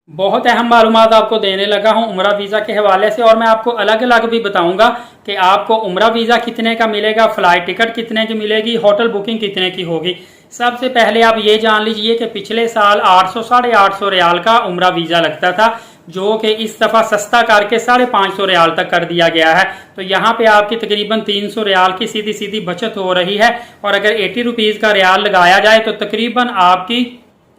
बहुत अहम मालूमात आपको देने लगा हूं उम्रा वीज़ा के हवाले से, और मैं आपको अलग अलग भी बताऊंगा कि आपको उम्रा वीज़ा कितने का मिलेगा, फ्लाइट टिकट कितने की मिलेगी, होटल बुकिंग कितने की होगी। सबसे पहले आप ये जान लीजिए कि पिछले साल 800 साढ़े 800 रियाल का उम्रा वीज़ा लगता था, जो कि इस दफ़ा सस्ता करके 550 रियाल तक कर दिया गया है। तो यहाँ पे आपकी तकरीबन 300 रियाल की सीधी सीधी बचत हो रही है, और अगर 80 रुपीज़ का रियाल लगाया जाए तो तकरीबन आपकी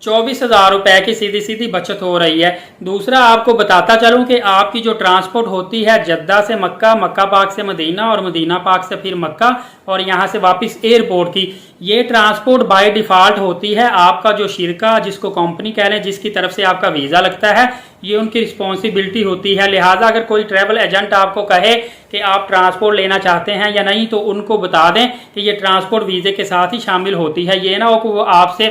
24,000 रुपए की सीधी सीधी बचत हो रही है। दूसरा आपको बताता चलूं कि आपकी जो ट्रांसपोर्ट होती है जद्दा से मक्का, मक्का पाक से मदीना और मदीना पाक से फिर मक्का और यहाँ से वापस एयरपोर्ट की, ये ट्रांसपोर्ट बाय डिफॉल्ट होती है। आपका जो शिरका, जिसको कंपनी कह लें, जिसकी तरफ से आपका वीज़ा लगता है, ये उनकी रिस्पॉन्सिबिलिटी होती है। लिहाजा अगर कोई ट्रैवल एजेंट आपको कहे कि आप ट्रांसपोर्ट लेना चाहते हैं या नहीं, तो उनको बता दें कि ये ट्रांसपोर्ट वीज़े के साथ ही शामिल होती है। ये ना हो कि वो आपसे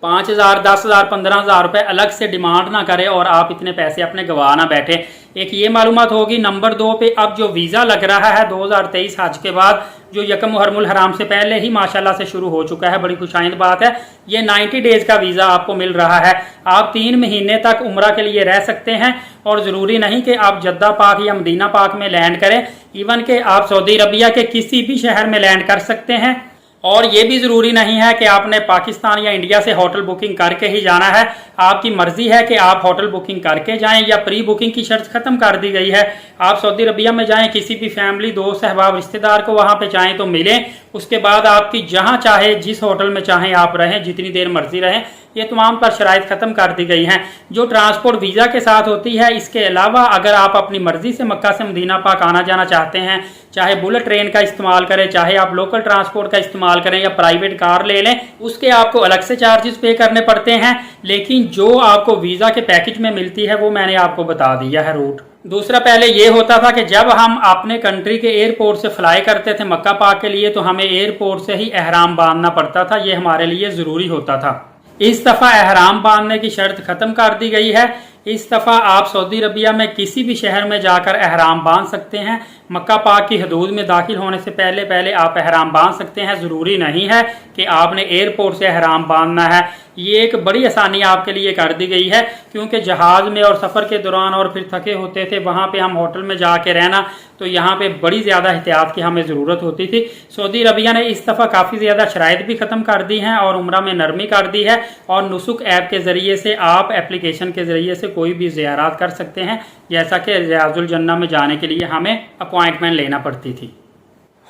5,000, 10,000, 15,000 रुपए अलग से डिमांड ना करे और आप इतने पैसे अपने गवा ना बैठे। एक ये मालूमात होगी। नंबर 2 पे अब जो वीज़ा लग रहा है 2023 हज के बाद, जो यकम मुहर्रमुल हराम से पहले ही माशाल्लाह से शुरू हो चुका है, बड़ी खुशाइंद बात है। ये 90 डेज का वीज़ा आपको मिल रहा है। आप 3 महीने तक उम्रा के लिए रह सकते हैं, और ज़रूरी नहीं कि आप जद्दा पाक या मदीना पाक में लैंड करें, इवन के आप सऊदी अरबिया के किसी भी शहर में लैंड कर सकते हैं। और ये भी ज़रूरी नहीं है कि आपने पाकिस्तान या इंडिया से होटल बुकिंग करके ही जाना है। आपकी मर्जी है कि आप होटल बुकिंग करके जाएं या प्री बुकिंग की शर्त खत्म कर दी गई है। आप सऊदी अरबिया में जाएं, किसी भी फैमिली, दोस्त, अहबाब, रिश्तेदार को वहां पे चाहें तो मिलें। उसके बाद आपकी जहां चाहे, जिस होटल में चाहें आप रहें, जितनी देर मर्जी रहें। ये तमाम पर शराइत खत्म कर दी गई हैं जो ट्रांसपोर्ट वीज़ा के साथ होती है। इसके अलावा अगर आप अपनी मर्जी से मक्का से मदीना पाक आना जाना चाहते हैं, चाहे बुलेट ट्रेन का इस्तेमाल करें, चाहे आप लोकल ट्रांसपोर्ट का इस्तेमाल करें या प्राइवेट कार ले लें, उसके आपको अलग से चार्जेस पे करने पड़ते हैं। लेकिन जो आपको वीज़ा के पैकेज में मिलती है वो मैंने आपको बता दिया है रूट। दूसरा, पहले ये होता था कि जब हम अपने कंट्री के एयरपोर्ट से फ्लाई करते थे मक्का पाक के लिए, तो हमें एयरपोर्ट से ही एहराम बांधना पड़ता था। ये हमारे लिए ज़रूरी होता था। इस दफ़ा एहराम बांधने की शर्त ख़त्म कर दी गई है। इस दफ़ा आप सऊदी अरबिया में किसी भी शहर में जाकर एहराम बांध सकते हैं। मक्का पाक की हदूद में दाखिल होने से पहले पहले आप एहराम बांध सकते हैं। ज़रूरी नहीं है कि आपने एयरपोर्ट से एहराम बांधना है। ये एक बड़ी आसानी आपके लिए कर दी गई है, क्योंकि जहाज़ में और सफ़र के दौरान और फिर थके होते थे, वहाँ पे हम होटल में जाके रहना, तो यहाँ पे बड़ी ज़्यादा एहतियात की हमें ज़रूरत होती थी। सऊदी अरबिया ने इस दफ़ा काफ़ी ज़्यादा शराइत भी ख़त्म कर दी हैं और उम्रा में नरमी कर दी है। और नुसुक ऐप के ज़रिए से, आप एप्लीकेशन के ज़रिए से कोई भी ज़ियारत कर सकते हैं, जैसा कि रियाजुल जन्ना में जाने के लिए हमें अपॉइंटमेंट लेना पड़ती थी।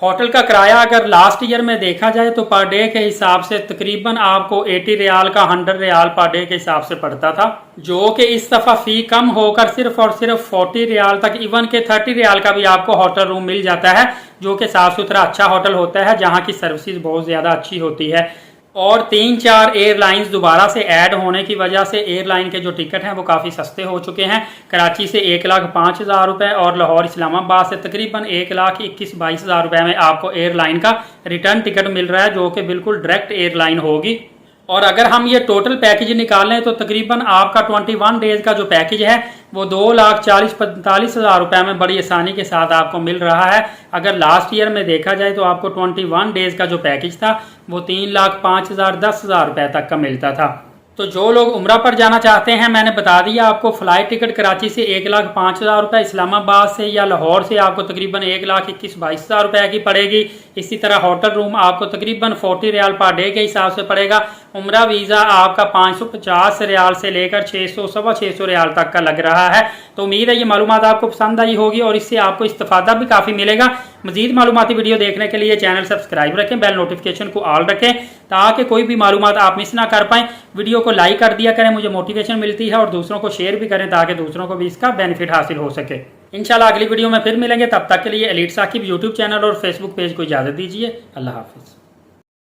होटल का किराया अगर लास्ट ईयर में देखा जाए तो पर डे के हिसाब से तकरीबन आपको 80 रियाल का 100 रियाल पर डे के हिसाब से पड़ता था, जो कि इस दफ़ा फ़ी कम होकर सिर्फ और सिर्फ 40 रियाल तक, इवन के 30 रियाल का भी आपको होटल रूम मिल जाता है, जो कि साफ़ सुथरा अच्छा होटल होता है, जहाँ की सर्विसेज बहुत ज़्यादा अच्छी होती है। और 3-4 एयरलाइंस दोबारा से ऐड होने की वजह से एयरलाइन के जो टिकट हैं वो काफ़ी सस्ते हो चुके हैं। कराची से 1,05,000 रुपये और लाहौर इस्लामाबाद से तकरीबन 1,21,22,000 रुपये में आपको एयरलाइन का रिटर्न टिकट मिल रहा है, जो कि बिल्कुल डायरेक्ट एयरलाइन होगी। और अगर हम ये टोटल पैकेज निकालें तो तकरीबन आपका 21 डेज का जो पैकेज है वो 2,40,45,000 रुपये में बड़ी आसानी के साथ आपको मिल रहा है। अगर लास्ट ईयर में देखा जाए तो आपको 21 डेज का जो पैकेज था वो 3,05,000-10,000 रुपये तक का मिलता था। तो जो लोग उम्रा पर जाना चाहते हैं, मैंने बता दिया आपको फ्लाइट टिकट कराची से 1,05,000 रुपये, इस्लामाबाद से या लाहौर से आपको तकरीबन 1,21,22,000 रुपये की पड़ेगी। इसी तरह होटल रूम आपको तकरीबन 40 रियाल पर डे के हिसाब से पड़ेगा। उम्रा वीज़ा आपका 550 रियाल से लेकर 600 सवा 600 रियाल तक का लग रहा है। तो उम्मीद है ये मालूमात आपको पसंद आई होगी और इससे आपको इस्तिफादा भी काफ़ी मिलेगा। मजीद मालूमाती वीडियो देखने के लिए चैनल सब्सक्राइब रखें, बेल नोटिफिकेशन को ऑल रखें, ताकि कोई भी मालूमात आप मिस ना कर पाएँ। वीडियो को लाइक कर दिया करें, मुझे मोटिवेशन मिलती है, और दूसरों को शेयर भी करें ताकि दूसरों को भी इसका बेनिफिट हासिल हो सके। इंशाल्लाह अगली वीडियो में फिर मिलेंगे, तब तक के लिए एलीट साकिब यूट्यूब चैनल और फेसबुक पेज को इजाज़त दीजिए। अल्लाह हाफिज़।